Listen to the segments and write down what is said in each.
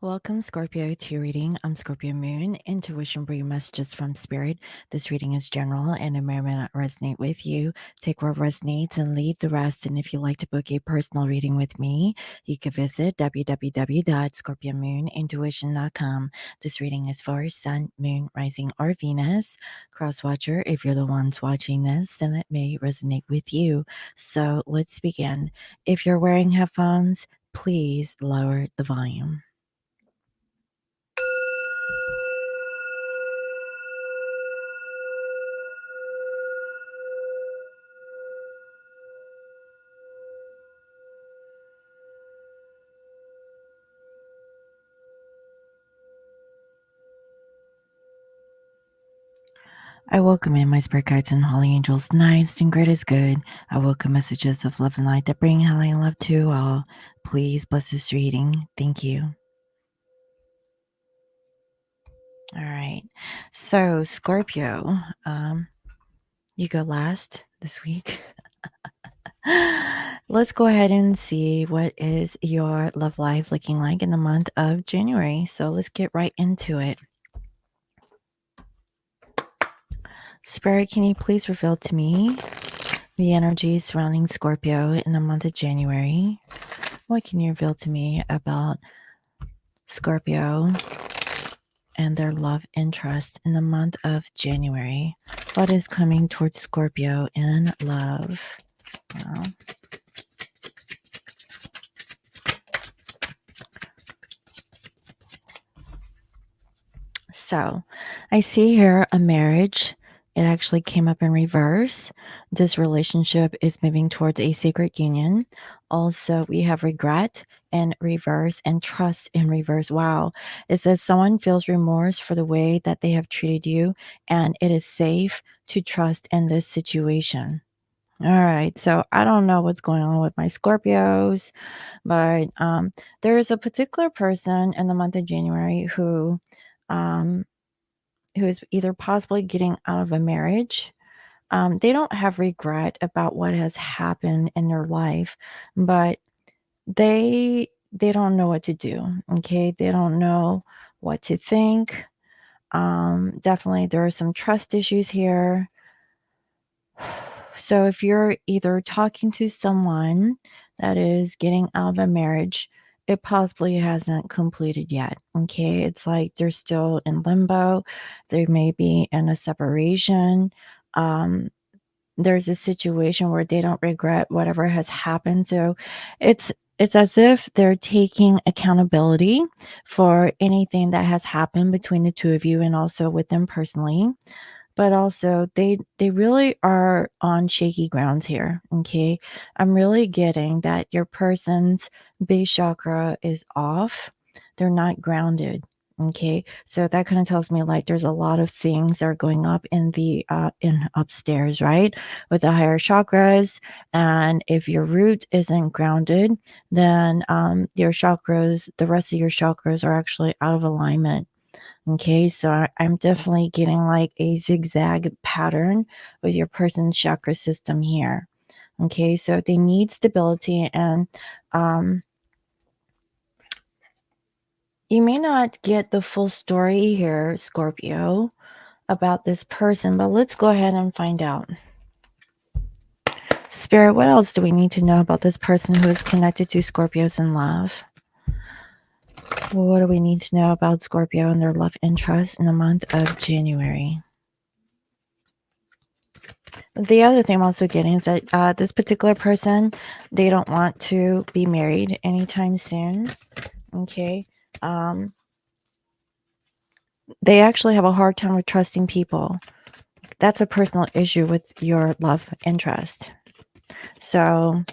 Welcome, Scorpio, to your reading. I'm Scorpio Moon Intuition, bring messages from Spirit. This reading is general and it may or may not resonate with you. Take what resonates and leave the rest. And if you'd like to book a personal reading with me, you can visit www.scorpiomoonintuition.com. This reading is for Sun, Moon, Rising, or Venus. Crosswatcher, if you're the ones watching this, then it may resonate with you. So let's begin. If you're wearing headphones, please lower the volume. I welcome in my spirit guides and holy angels. Nice and great is good. I welcome messages of love and light that bring healing and love to all. Please bless this reading. Thank you. All right. So, Scorpio, you go last this week. Let's go ahead and see what is your love life looking like in the month of January. So, let's get right into it. Spirit, can you please reveal to me the energy surrounding Scorpio in the month of January? What can you reveal to me about Scorpio and their love interest in the month of January? What is coming towards Scorpio in love? Well, so I see here a marriage. It actually came up in reverse. This relationship is moving towards a sacred union. Also, we have regret in reverse and trust in reverse. Wow. It says someone feels remorse for the way that they have treated you, and it is safe to trust in this situation. All right. So I don't know what's going on with my Scorpios, but there is a particular person in the month of January who is either possibly getting out of a marriage. They don't have regret about what has happened in their life, but they don't know what to do. Okay, they don't know what to think. Definitely, there are some trust issues here. So if you're either talking to someone that is getting out of a marriage, it possibly hasn't completed yet. Okay. It's like they're still in limbo. They may be in a separation. There's a situation where they don't regret whatever has happened. So it's as if they're taking accountability for anything that has happened between the two of you and also with them personally. But also they really are on shaky grounds here. Okay. I'm really getting that your person's base chakra is off. They're not grounded. Okay. So that kind of tells me like there's a lot of things that are going up in the in upstairs, right? With the higher chakras. And if your root isn't grounded, then your chakras, the rest of your chakras are actually out of alignment. Okay, so I'm definitely getting like a zigzag pattern with your person's chakra system here. Okay, so they need stability, and you may not get the full story here, Scorpio, about this person, but let's go ahead and find out. Spirit, what else do we need to know about this person who is connected to Scorpios in love? What do we need to know about Scorpio and their love interest in the month of January? The other thing I'm also getting is that this particular person, they don't want to be married anytime soon. Okay. They actually have a hard time with trusting people. That's a personal issue with your love interest. So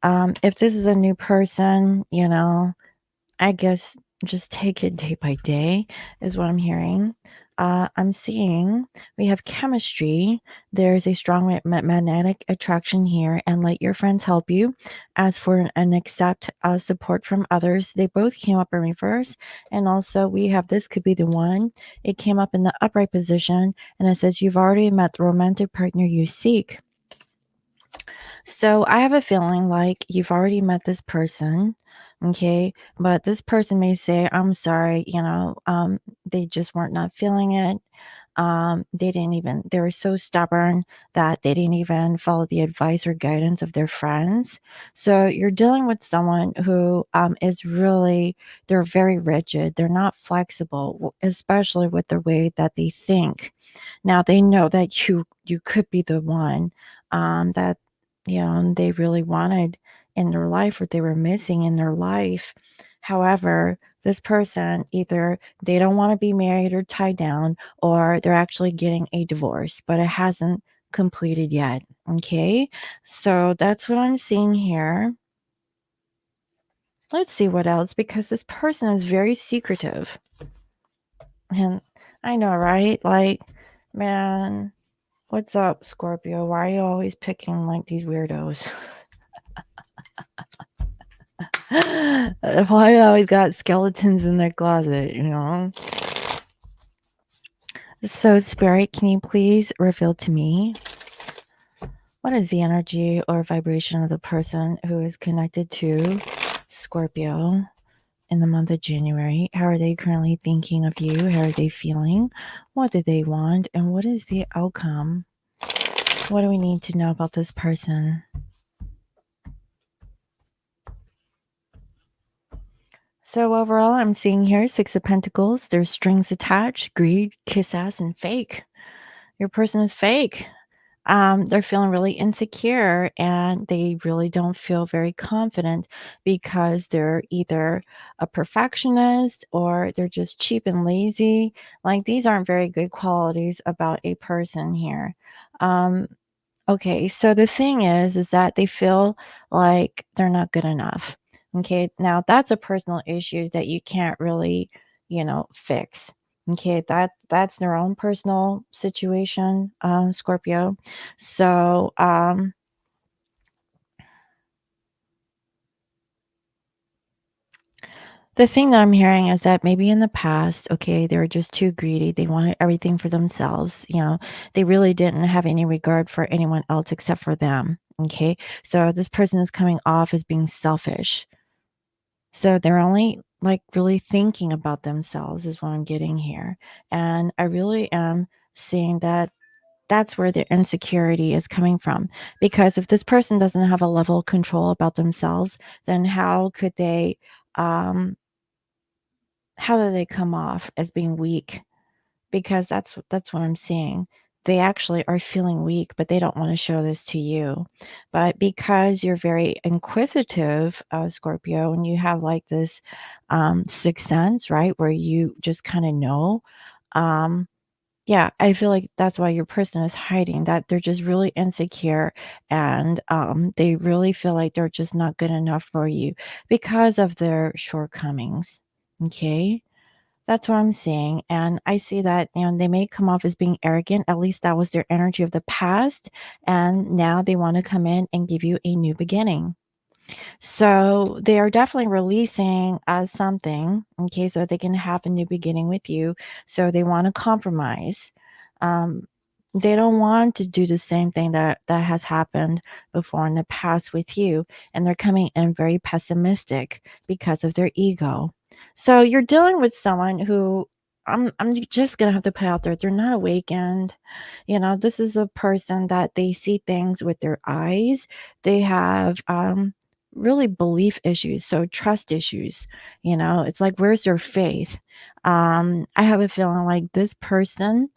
if this is a new person, you know, I guess just take it day by day is what I'm hearing. I'm seeing we have chemistry. There's a strong magnetic attraction here, and let your friends help you. As for an accept support from others, they both came up in reverse. And also we have this could be the one. It came up in the upright position, and it says you've already met the romantic partner you seek. So I have a feeling like you've already met this person, Okay. But this person may say, I'm sorry, they just weren't not feeling it. They were so stubborn that they didn't even follow the advice or guidance of their friends. So you're dealing with someone who is really, they're very rigid. They're not flexible, especially with the way that they think. Now they know that you could be the one that they really wanted in their life or they were missing in their life. However, this person either they don't want to be married or tied down, or they're actually getting a divorce, but it hasn't completed yet. Okay, so that's what I'm seeing here. Let's see what else, because this person is very secretive. And I know, right? Like, man, what's up, Scorpio? Why are you always picking like these weirdos? Why you always got skeletons in their closet, So, Spirit, can you please reveal to me what is the energy or vibration of the person who is connected to Scorpio in the month of January? How are they currently thinking of you? How are they feeling? What do they want? And what is the outcome? What do we need to know about this person? So overall, I'm seeing here 6 of Pentacles. There's strings attached, greed, kiss ass, and fake. Your person is fake. They're feeling really insecure and they really don't feel very confident because they're either a perfectionist or they're just cheap and lazy. Like, these aren't very good qualities about a person here. Okay, so the thing is that they feel like they're not good enough. Okay, now that's a personal issue that you can't really, fix. Okay, that's their own personal situation, Scorpio. So, the thing that I'm hearing is that maybe in the past, okay, they were just too greedy. They wanted everything for themselves. They really didn't have any regard for anyone else except for them. Okay. So this person is coming off as being selfish. So they're only like really thinking about themselves, is what I'm getting here. And I really am seeing that that's where their insecurity is coming from. Because if this person doesn't have a level of control about themselves, then um, how do they come off as being weak? Because that's what I'm seeing. They actually are feeling weak, but they don't want to show this to you. But because you're very inquisitive, Scorpio, and you have like this sixth sense, right, where you just kind of know. Yeah, I feel like that's why your person is hiding, that they're just really insecure and they really feel like they're just not good enough for you because of their shortcomings. Okay. That's what I'm seeing, and I see that, they may come off as being arrogant, at least that was their energy of the past, and now they wanna come in and give you a new beginning. So, they are definitely releasing, something, okay, so they can have a new beginning with you, so they wanna compromise. Um, they don't want to do the same thing that has happened before in the past with you, and they're coming in very pessimistic because of their ego. So, you're dealing with someone who I'm just gonna have to put out there, they're not awakened. This is a person that they see things with their eyes. They have, really belief issues, so trust issues. It's like, where's your faith? I have a feeling like this person,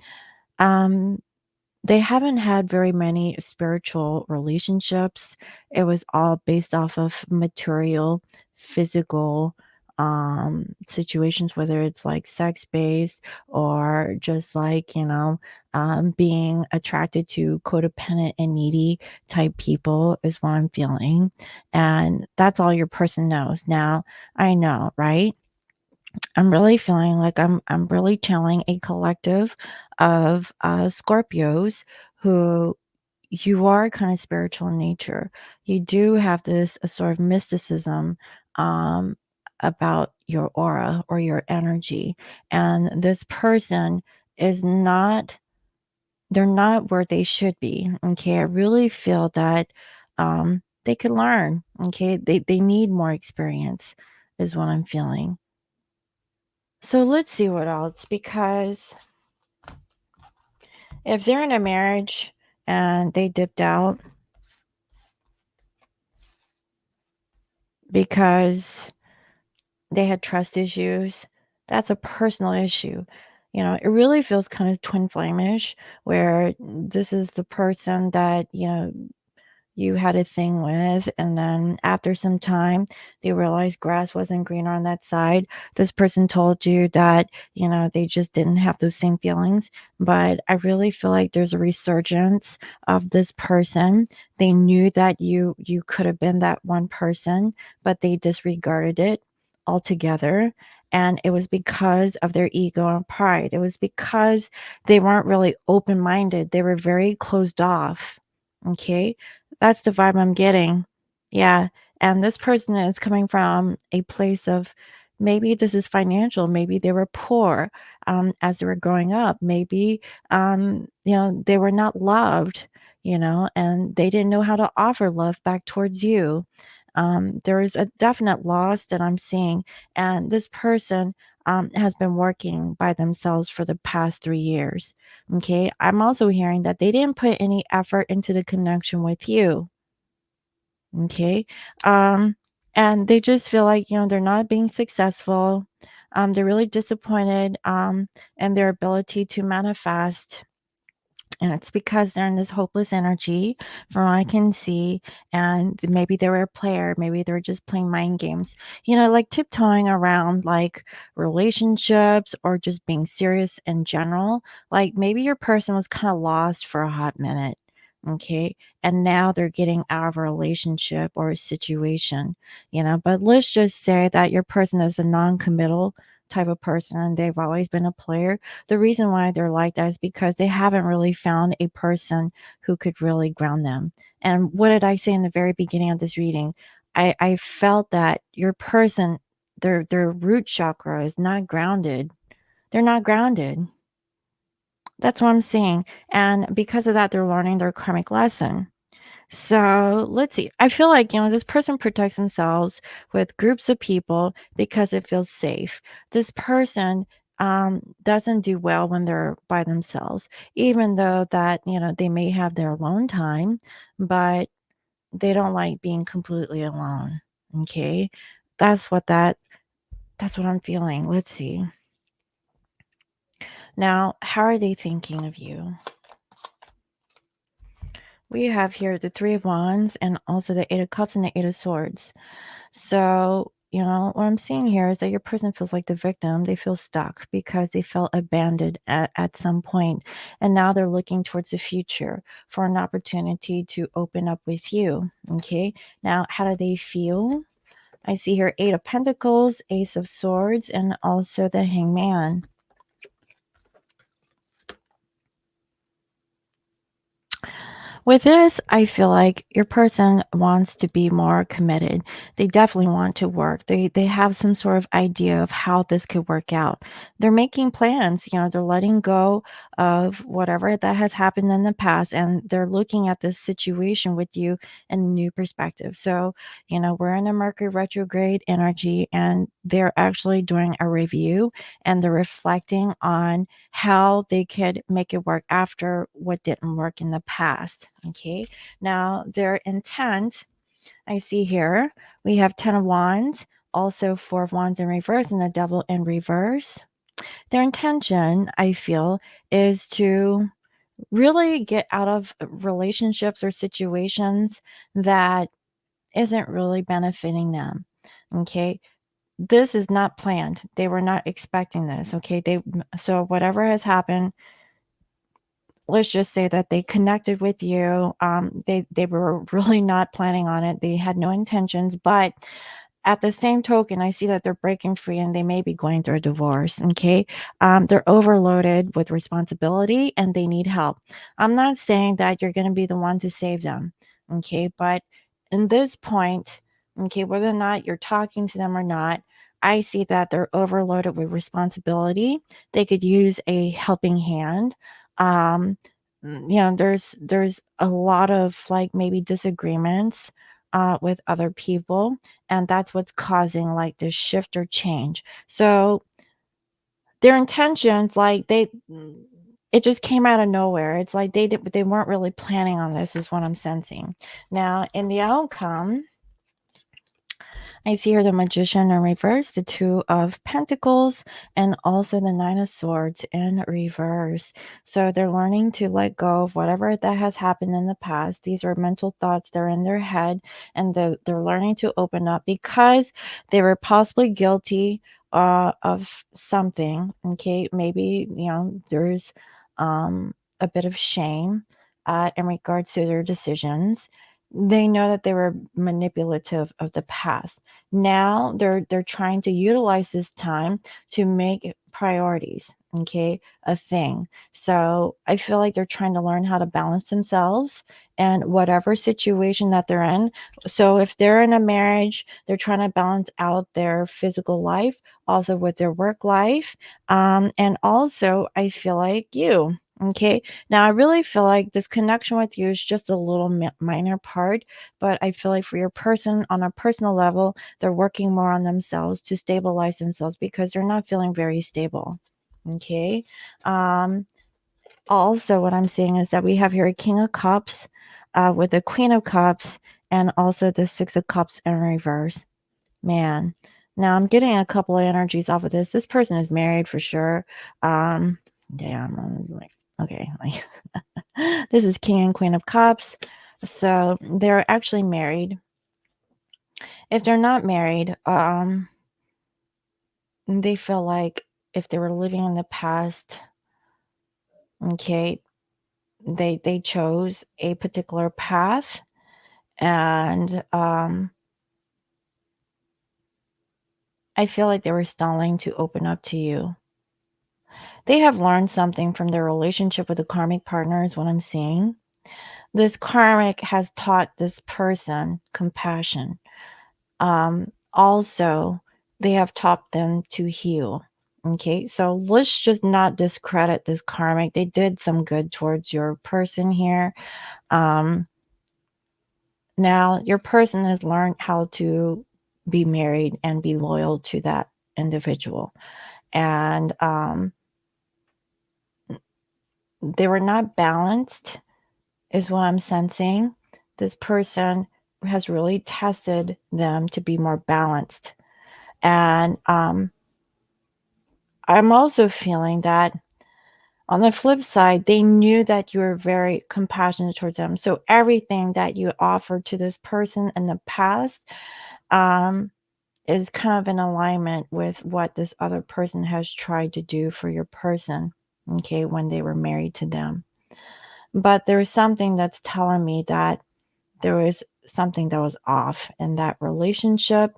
um they haven't had very many spiritual relationships. It was all based off of material, physical, situations, whether it's like sex based or just like, being attracted to codependent and needy type people is what I'm feeling. And that's all your person knows. Now, I know, right? I'm really feeling like I'm really channeling a collective of Scorpios who, you are kind of spiritual in nature. You do have this a sort of mysticism um, about your aura or your energy, and this person is not. They're not where they should be. Okay, I really feel that they could learn. Okay. They need more experience, is what I'm feeling. So let's see what else, because if they're in a marriage and they dipped out because they had trust issues, that's a personal issue. It really feels kind of twin flame-ish, where this is the person that, you had a thing with, and then after some time they realized grass wasn't greener on that side. This person told you that, they just didn't have those same feelings, but I really feel like there's a resurgence of this person. They knew that you could have been that one person, but they disregarded it altogether. And it was because of their ego and pride. It was because they weren't really open-minded. They were very closed off. Okay. That's the vibe I'm getting. Yeah, and this person is coming from a place of, maybe this is financial, maybe they were poor, as they were growing up. Maybe, they were not loved, and they didn't know how to offer love back towards you. There is a definite loss that I'm seeing, and this person, has been working by themselves for the past 3 years. Okay, I'm also hearing that they didn't put any effort into the connection with you. Okay. Um, and they just feel like, they're not being successful. They're really disappointed, in their ability to manifest. And it's because they're in this hopeless energy, from what I can see. And maybe they were a player, maybe they were just playing mind games, like tiptoeing around like relationships, or just being serious in general. Like maybe your person was kind of lost for a hot minute. Okay. And now they're getting out of a relationship or a situation, but let's just say that your person is a non committal type of person and they've always been a player. The reason why they're like that is because they haven't really found a person who could really ground them. And what did I say in the very beginning of this reading? I felt that your person, their root chakra is not grounded. They're not grounded. That's what I'm seeing. And because of that, they're learning their karmic lesson. So let's see. I feel like, this person protects themselves with groups of people because it feels safe. This person, doesn't do well when they're by themselves, even though that, they may have their alone time, but they don't like being completely alone. Okay. That's what that's what I'm feeling. Let's see. Now, how are they thinking of you? We have here the Three of Wands and also the Eight of Cups and the Eight of Swords. So, what I'm seeing here is that your person feels like the victim. They feel stuck because they felt abandoned at some point. And now they're looking towards the future for an opportunity to open up with you. Okay. Now, how do they feel? I see here Eight of Pentacles, Ace of Swords, and also the Hangman. With this, I feel like your person wants to be more committed. They definitely want to work. They have some sort of idea of how this could work out. They're making plans, they're letting go of whatever that has happened in the past, and they're looking at this situation with you in a new perspective. So, we're in a Mercury retrograde energy, and they're actually doing a review, and they're reflecting on how they could make it work after what didn't work in the past. Okay. Now, their intent, I see here, we have 10 of Wands, also 4 of Wands in reverse, and the Devil in reverse. Their intention, I feel, is to really get out of relationships or situations that isn't really benefiting them. Okay. This is not planned. They were not expecting this. Okay. So whatever has happened, let's just say that they connected with you. They were really not planning on it. They had no intentions, but at the same token, I see that they're breaking free and they may be going through a divorce. Okay. They're overloaded with responsibility and they need help. I'm not saying that you're going to be the one to save them. Okay. But in this point, okay, whether or not you're talking to them or not, I see that they're overloaded with responsibility. They could use a helping hand. Um, there's a lot of like maybe disagreements with other people, and that's what's causing like this shift or change. So their intentions, like it just came out of nowhere. It's like they weren't really planning on this, is what I'm sensing. Now, in the outcome, I see here the Magician in reverse, the Two of Pentacles, and also the Nine of Swords in reverse. So they're learning to let go of whatever that has happened in the past. These are mental thoughts. They're in their head, and they're learning to open up because they were possibly guilty of something. Okay, maybe, there's a bit of shame in regards to their decisions. They know that they were manipulative of the past. Now they're trying to utilize this time to make priorities, okay, a thing. So I feel like they're trying to learn how to balance themselves and whatever situation that they're in. So if they're in a marriage, they're trying to balance out their physical life also with their work life. And also I feel like you. Okay. Now, I really feel like this connection with you is just a little minor part, but I feel like for your person on a personal level, they're working more on themselves to stabilize themselves because they're not feeling very stable. Okay. Also, what I'm seeing is that we have here a King of Cups with the Queen of Cups and also the Six of Cups in reverse. Man. Now, I'm getting a couple of energies off of this. This person is married for sure. Damn. I'm like, okay. Like, this is King and Queen of Cups. So they're actually married. If they're not married, they feel like if they were living in the past, okay, they chose a particular path, and I feel like they were stalling to open up to you. They have learned something from their relationship with the karmic partner is what I'm seeing. This karmic has taught this person compassion. Also, they have taught them to heal. Okay, so let's just not discredit this karmic. They did some good towards your person here. Now, your person has learned how to be married and be loyal to that individual. And they were not balanced, is what I'm sensing. This person has really tested them to be more balanced. And I'm also feeling that on the flip side, they knew that you were very compassionate towards them. So everything that you offered to this person in the past is kind of in alignment with what this other person has tried to do for your person, okay, when they were married to them. But there's something that's telling me that there was something that was off in that relationship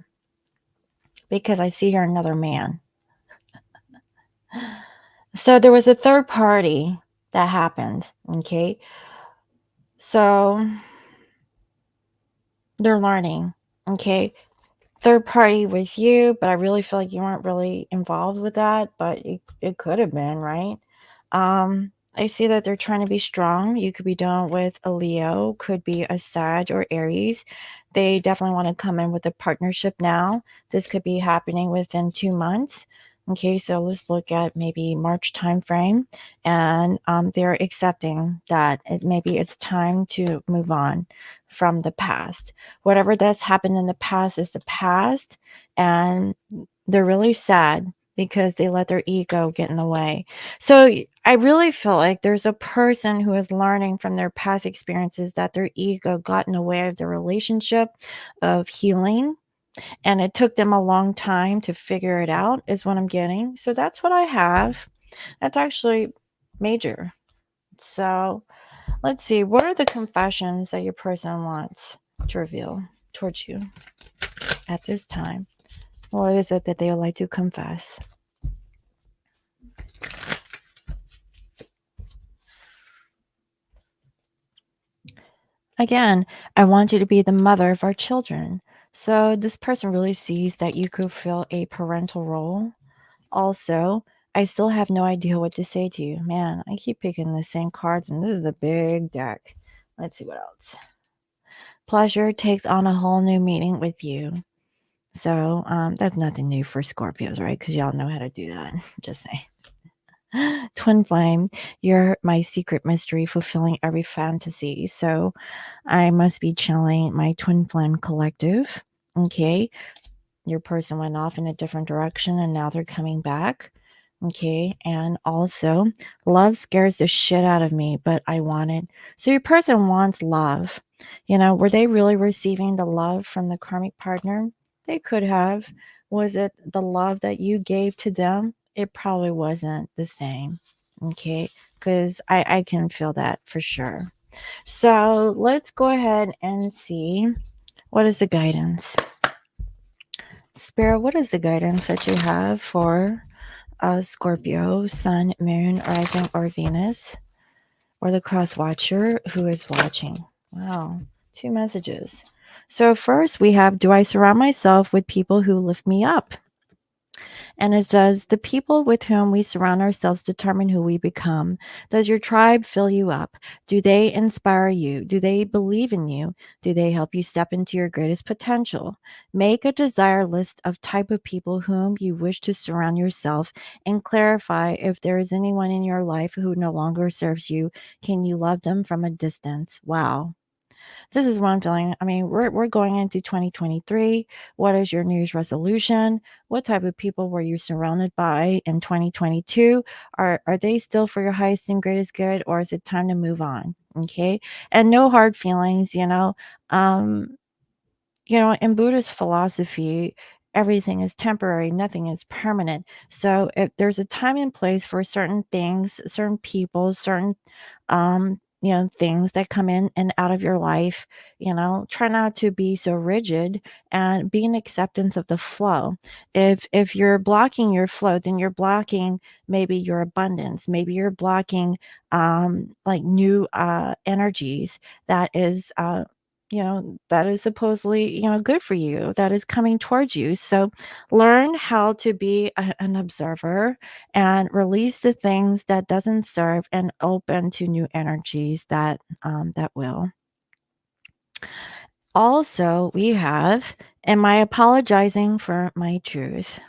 because I see here another man. So there was a third party that happened, okay? So they're learning, okay? Third party with you, but I really feel like you weren't really involved with that, but it could have been, right? I see that they're trying to be strong. You could be dealing with a Leo, could be a Sag or Aries. They definitely want to come in with a partnership now. This could be happening within 2 months. Okay, so let's look at maybe March time frame, and they're accepting that maybe it's time to move on from the past. Whatever that's happened in the past is the past, and they're really sad because they let their ego get in the way. So I really feel like there's a person who is learning from their past experiences that their ego got in the way of the relationship of healing, and it took them a long time to figure it out, is what I'm getting. So that's what I have. That's actually major. So let's see. What are the confessions that your person wants to reveal towards you at this time? What is it that they would like to confess? Again, I want you to be the mother of our children. So this person really sees that you could fill a parental role. Also, I still have no idea what to say to you. Man, I keep picking the same cards, and this is a big deck. Let's see what else. Pleasure takes on a whole new meaning with you. So that's nothing new for Scorpios, right? Because y'all know how to do that. Just saying. Twin flame, you're my secret mystery, fulfilling every fantasy. So I must be channeling my twin flame collective. Okay. Your person went off in a different direction and now they're coming back. Okay. And also, love scares the shit out of me, but I want it. So your person wants love. Were they really receiving the love from the karmic partner? They could have. Was it the love that you gave to them? It probably wasn't the same. Okay. Because I can feel that for sure. So let's go ahead and see what is the guidance. Spirit, what is the guidance that you have for Scorpio, Sun, Moon, Rising, or Venus, or the cross watcher who is watching? Wow, 2 messages. So first we have, do I surround myself with people who lift me up? And it says, the people with whom we surround ourselves determine who we become. Does your tribe fill you up? Do they inspire you? Do they believe in you? Do they help you step into your greatest potential? Make a desire list of type of people whom you wish to surround yourself and clarify if there is anyone in your life who no longer serves you. Can you love them from a distance? Wow. This is what I'm feeling. I mean, we're going into 2023. What is your New Year's resolution? What type of people were you surrounded by in 2022? Are they still for your highest and greatest good, or is it time to move on? Okay. And no hard feelings, Um, in Buddhist philosophy, everything is temporary, nothing is permanent. So if there's a time and place for certain things, certain people, certain things that come in and out of your life, try not to be so rigid and be in acceptance of the flow. If you're blocking your flow, then you're blocking maybe your abundance, maybe you're blocking like new energies that is that is supposedly, good for you, that is coming towards you. So learn how to be an observer and release the things that doesn't serve and open to new energies that will. Also, we have, am I apologizing for my truth?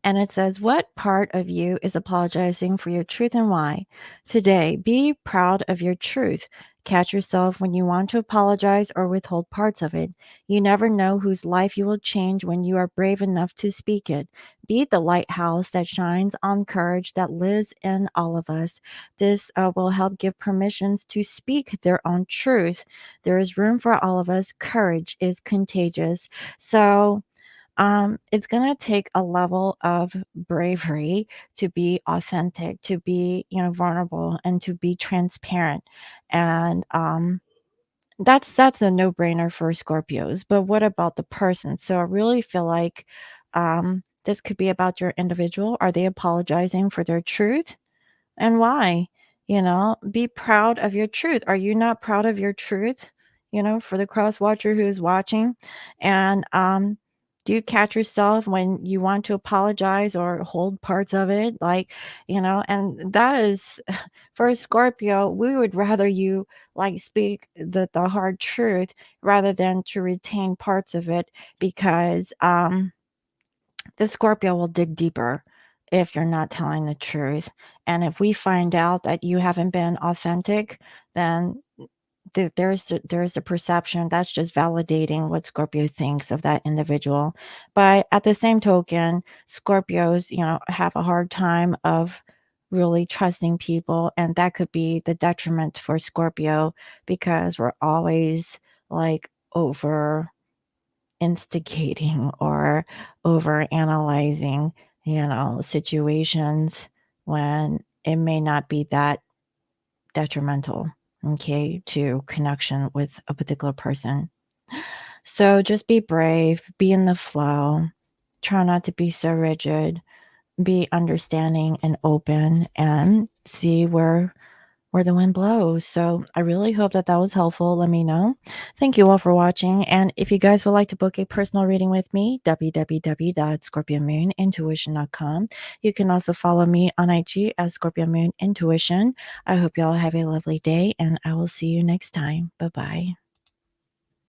And it says, what part of you is apologizing for your truth and why? Today, be proud of your truth. Catch yourself when you want to apologize or withhold parts of it. You never know whose life you will change when you are brave enough to speak it. Be the lighthouse that shines on courage that lives in all of us. This will help give permissions to speak their own truth. There is room for all of us. Courage is contagious. So, it's going to take a level of bravery to be authentic, to be, vulnerable, and to be transparent. And that's a no-brainer for Scorpios. But what about the person? So I really feel like this could be about your individual. Are they apologizing for their truth? And why? Be proud of your truth. Are you not proud of your truth? For the cross watcher who's watching. And do you catch yourself when you want to apologize or hold parts of it? Like, and that is for a Scorpio, we would rather you like speak the hard truth rather than to retain parts of it, because the Scorpio will dig deeper if you're not telling the truth. And if we find out that you haven't been authentic, then there's the perception that's just validating what Scorpio thinks of that individual. But at the same token, Scorpios, have a hard time of really trusting people, and that could be the detriment for Scorpio, because we're always like over instigating or over analyzing, situations when it may not be that detrimental, okay, to connection with a particular person. So just be brave, be in the flow, try not to be so rigid, be understanding and open, and see where the wind blows. So I really hope that was helpful. Let me know. Thank you all for watching. And if you guys would like to book a personal reading with me, www.scorpiomoonintuition.com. You can also follow me on IG as Scorpio Moon Intuition. I hope you all have a lovely day, and I will see you next time. Bye-bye.